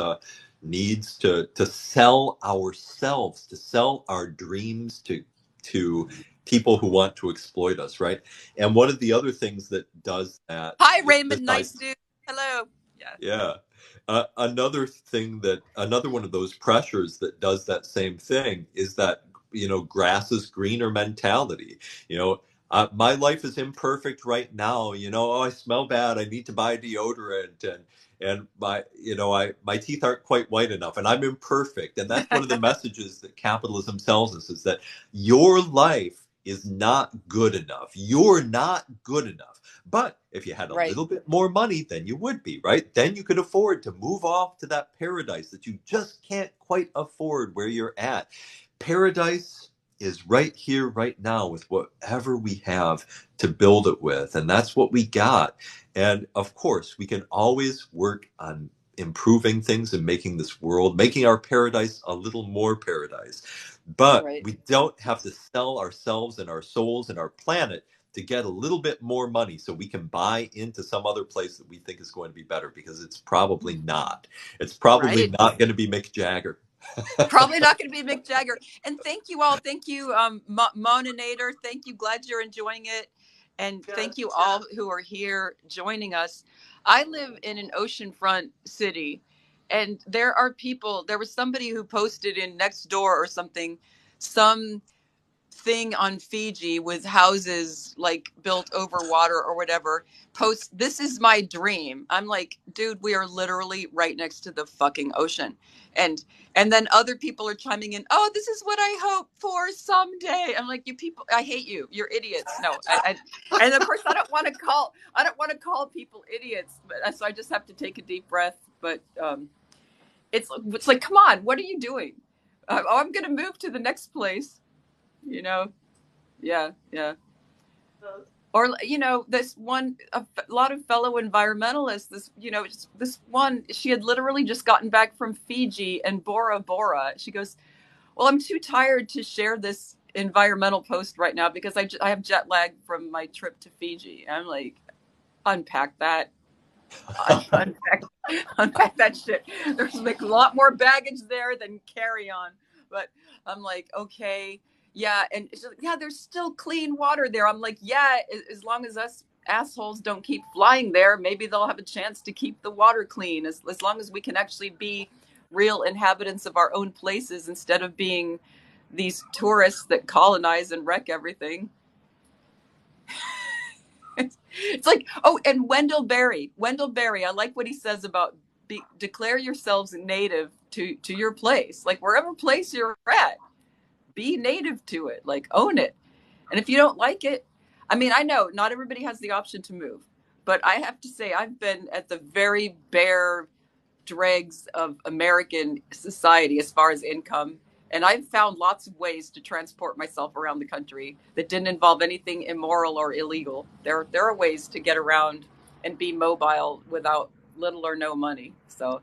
needs to sell ourselves, to sell our dreams to people who want to exploit us, right? And one of the other things that does that, Hi, Raymond. besides, Nice dude. Hello. Yeah. yeah. Another one of those pressures that does that same thing is that, grass is greener mentality. My life is imperfect right now. Oh, I smell bad. I need to buy deodorant, and my teeth aren't quite white enough, and I'm imperfect. And that's one of the messages that capitalism tells us, is that your life is not good enough. You're not good enough. But if you had a Right. little bit more money, then you would be, right? Then you could afford to move off to that paradise that you just can't quite afford where you're at. Paradise is right here, right now, with whatever we have to build it with. And that's what we got. And of course, we can always work on improving things and making this world, making our paradise a little more paradise. But Right. we don't have to sell ourselves and our souls and our planet to get a little bit more money so we can buy into some other place that we think is going to be better, because it's probably not. It's probably Right. not going to be Mick Jagger. Probably not going to be Mick Jagger. And thank you all. Thank you, Moninator. Thank you. Glad you're enjoying it. And Yes. thank you all who are here joining us. I live in an oceanfront city, and there are people. There was somebody who posted in Nextdoor or something, some thing on Fiji with houses like built over water or whatever. Post, this is my dream. I'm like, dude, we are literally right next to the fucking ocean. And and then other people are chiming in, oh, this is what I hope for someday. I'm like, you people, I hate you. You're idiots. No, and of course I don't want to call people idiots, but so I just have to take a deep breath. But it's like, come on, what are you doing? Oh, I'm gonna move to the next place, you know. Yeah, yeah. Or this one, a lot of fellow environmentalists, this one, she had literally just gotten back from Fiji and Bora Bora. She goes, well, I'm too tired to share this environmental post right now because I have jet lag from my trip to Fiji. And I'm like, unpack that. Unpack, unpack that shit. There's like a lot more baggage there than carry on. But I'm like, okay, yeah. And she's like, yeah, there's still clean water there. I'm like, yeah, as long as us assholes don't keep flying there, maybe they'll have a chance to keep the water clean. As long as we can actually be real inhabitants of our own places instead of being these tourists that colonize and wreck everything. It's like, oh, and Wendell Berry, I like what he says about declare yourselves native to your place, like wherever place you're at, be native to it, like own it. And if you don't like it, I mean, I know not everybody has the option to move, but I have to say I've been at the very bare dregs of American society as far as income. And I've found lots of ways to transport myself around the country that didn't involve anything immoral or illegal. There are ways to get around and be mobile without little or no money. So,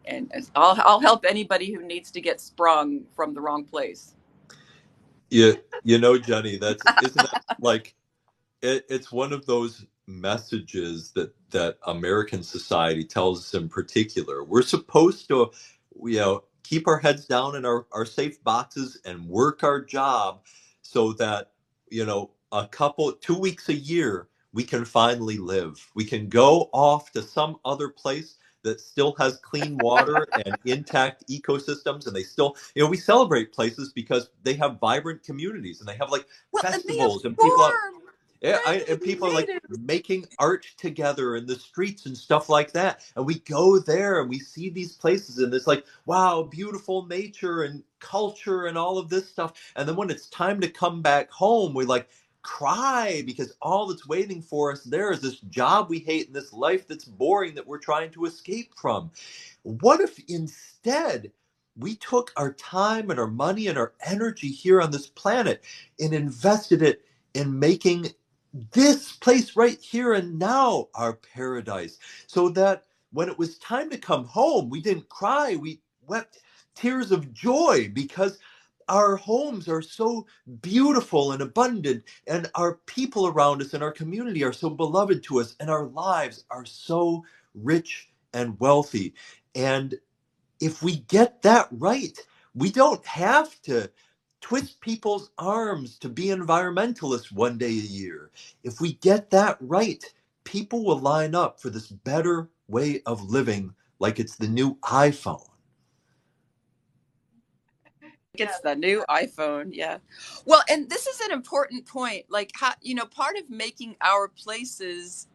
and I'll help anybody who needs to get sprung from the wrong place. Jenny, isn't that like it's one of those messages that American society tells us in particular. We're supposed to, keep our heads down in our safe boxes and work our job so that, a couple, 2 weeks a year, we can finally live. We can go off to some other place that still has clean water and intact ecosystems, and they still, we celebrate places because they have vibrant communities and they have like Well, and they have festivals and people out. farm. Yeah, Right, and people are like native. making art together in the streets and stuff like that. And we go there and we see these places and it's like, wow, beautiful nature and culture and all of this stuff. And then when it's time to come back home, we like cry because all that's waiting for us there is this job we hate and this life that's boring that we're trying to escape from. What if instead we took our time and our money and our energy here on this planet and invested it in making this place right here and now our paradise, so that when it was time to come home, we didn't cry, we wept tears of joy because our homes are so beautiful and abundant, and our people around us and our community are so beloved to us, and our lives are so rich and wealthy. And if we get that right, we don't have to twist people's arms to be environmentalists one day a year. If we get that right, people will line up for this better way of living like it's the new iPhone. It's the new iPhone. Yeah. Well, and this is an important point. Like, how, part of making our places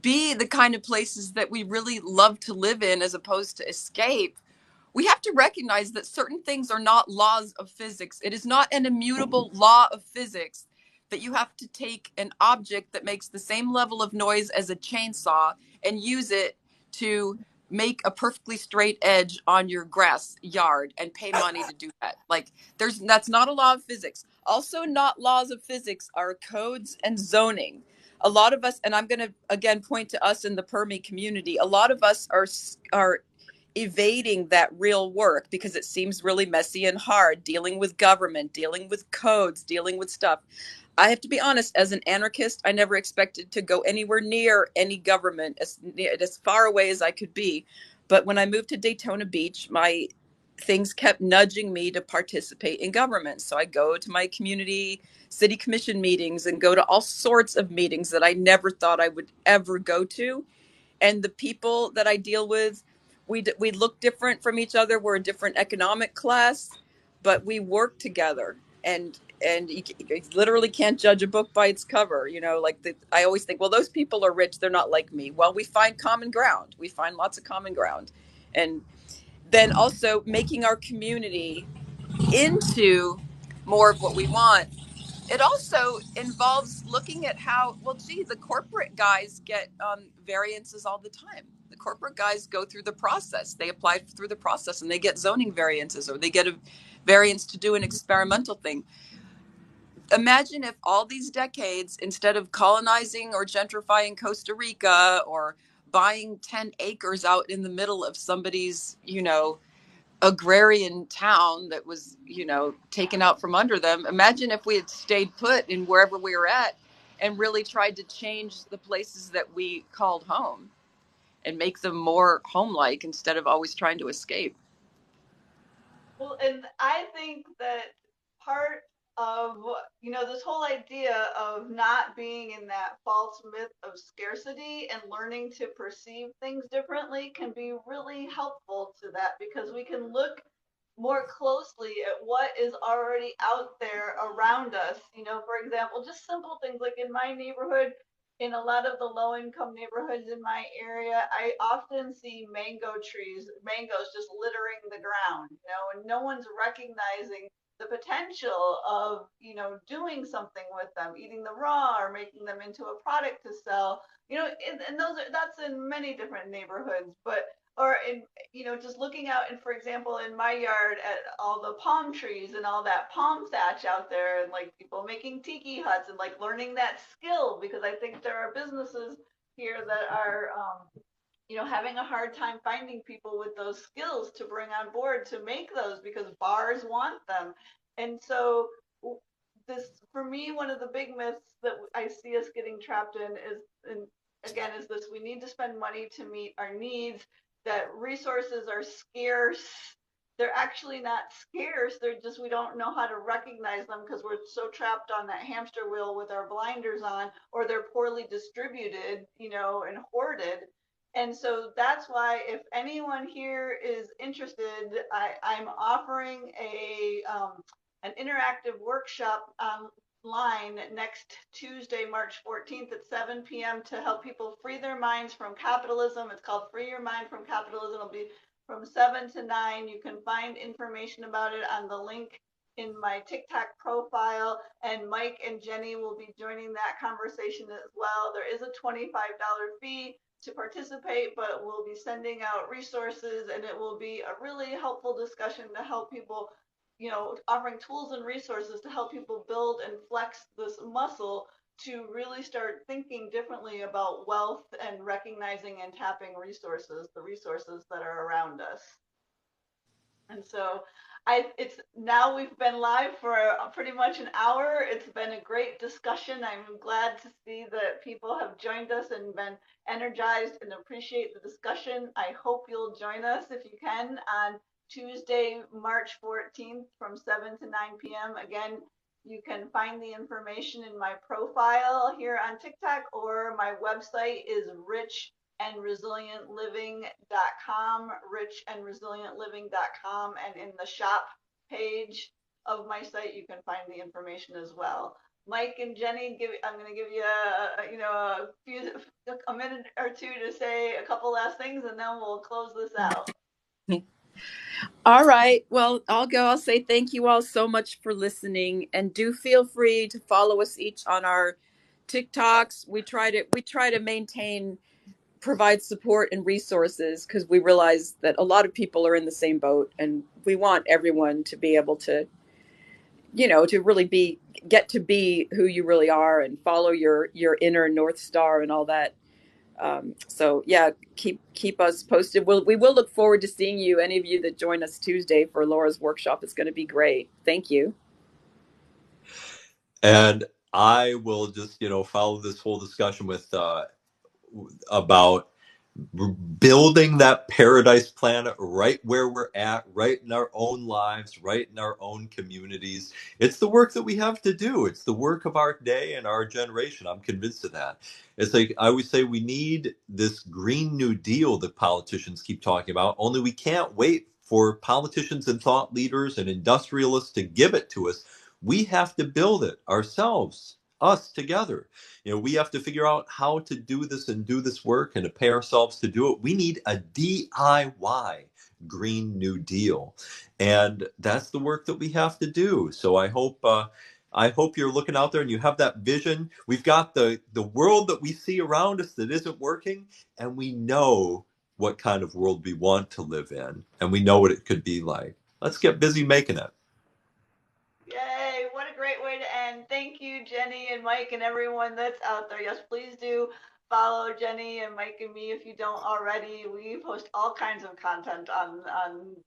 be the kind of places that we really love to live in as opposed to escape, we have to recognize that certain things are not laws of physics. It is not an immutable law of physics that you have to take an object that makes the same level of noise as a chainsaw and use it to make a perfectly straight edge on your grass yard and pay money to do that. Like that's not a law of physics. Also not laws of physics are codes and zoning. A lot of us, and I'm going to again point to us in the Permi community, a lot of us are evading that real work because it seems really messy and hard, dealing with government, dealing with codes, dealing with stuff. I have to be honest, as an anarchist, I never expected to go anywhere near any government, as far away as I could be. But when I moved to Daytona Beach, my things kept nudging me to participate in government. So I go to my community city commission meetings and go to all sorts of meetings that I never thought I would ever go to. And the people that I deal with, we look different from each other. We're a different economic class, but we work together. And you literally can't judge a book by its cover. You know, like I always think, well, those people are rich. They're not like me. Well, we find common ground. We find lots of common ground. And then also making our community into more of what we want. It also involves looking at how, well, gee, the corporate guys get variances all the time. The corporate guys go through the process. They apply through the process and they get zoning variances, or they get a variance to do an experimental thing. Imagine if all these decades, instead of colonizing or gentrifying Costa Rica or buying 10 acres out in the middle of somebody's, agrarian town that was, taken out from under them. Imagine if we had stayed put in wherever we were at and really tried to change the places that we called home and make them more home-like instead of always trying to escape. Well, and I think that part of, this whole idea of not being in that false myth of scarcity and learning to perceive things differently can be really helpful to that, because we can look more closely at what is already out there around us. For example, just simple things like in my neighborhood, in a lot of the low income neighborhoods in my area, I often see mangoes just littering the ground, and no one's recognizing the potential of, doing something with them, eating them raw or making them into a product to sell. And that's in many different neighborhoods, but or in, just looking out, and for example, in my yard at all the palm trees and all that palm thatch out there, and like people making tiki huts and like learning that skill, because I think there are businesses here that are, having a hard time finding people with those skills to bring on board to make those, because bars want them. And so this, for me, one of the big myths that I see us getting trapped in is, and again, is this: we need to spend money to meet our needs, that resources are scarce. They're actually not scarce. They're just, we don't know how to recognize them because we're so trapped on that hamster wheel with our blinders on, or they're poorly distributed, and hoarded. And so that's why, if anyone here is interested, I'm offering an interactive workshop online next Tuesday, March 14th at 7 p.m. to help people free their minds from capitalism. It's called Free Your Mind from Capitalism. It'll be from 7 to 9. You can find information about it on the link in my TikTok profile, and Mike and Jenny will be joining that conversation as well. There is a $25 fee to participate, but we'll be sending out resources, and it will be a really helpful discussion to help people, offering tools and resources to help people build and flex this muscle to really start thinking differently about wealth and recognizing and tapping resources, the resources that are around us. And so it's now, we've been live for pretty much an hour. It's been a great discussion. I'm glad to see that people have joined us and been energized and appreciate the discussion. I hope you'll join us, if you can, on Tuesday, March 14th from 7 to 9 p.m. Again, you can find the information in my profile here on TikTok, or my website is richandresilientliving.com, richandresilientliving.com, and in the shop page of my site you can find the information as well. Mike and Jenny, I'm going to give you a minute or two to say a couple last things, and then we'll close this out. All right. Well, I'll go. I'll say thank you all so much for listening, and do feel free to follow us each on our TikToks. We try to maintain, provide support and resources, because we realize that a lot of people are in the same boat, and we want everyone to be able to, to really get to be who you really are, and follow your inner North Star and all that. So yeah, keep us posted. We will look forward to seeing you. Any of you that join us Tuesday for Laura's workshop, it's going to be great. Thank you. And I will just, follow this whole discussion with about building that paradise planet right where we're at, right in our own lives, right in our own communities. It's the work that we have to do. It's the work of our day and our generation. I'm convinced of that. It's like I always say, we need this Green New Deal that politicians keep talking about, only we can't wait for politicians and thought leaders and industrialists to give it to us. We have to build it ourselves, us together. We have to figure out how to do this and do this work and to pay ourselves to do it. We need a DIY Green New Deal, and that's the work that we have to do. So I hope you're looking out there and you have that vision. We've got the world that we see around us that isn't working, and we know what kind of world we want to live in, and we know what it could be like. Let's get busy making it. Yay, what a great way to end. Thank you, Jenny and Mike and everyone that's out there. Yes, please do follow Jenny and Mike and me if you don't already. We post all kinds of content on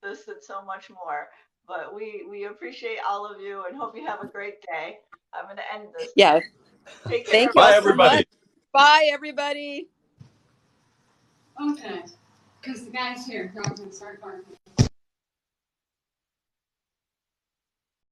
this and so much more. But we appreciate all of you and hope you have a great day. I'm going to end this. Yeah. Take care. Thank you all Bye, so everybody. much. Bye, everybody. Okay, because the guy's here. Go ahead and start barking.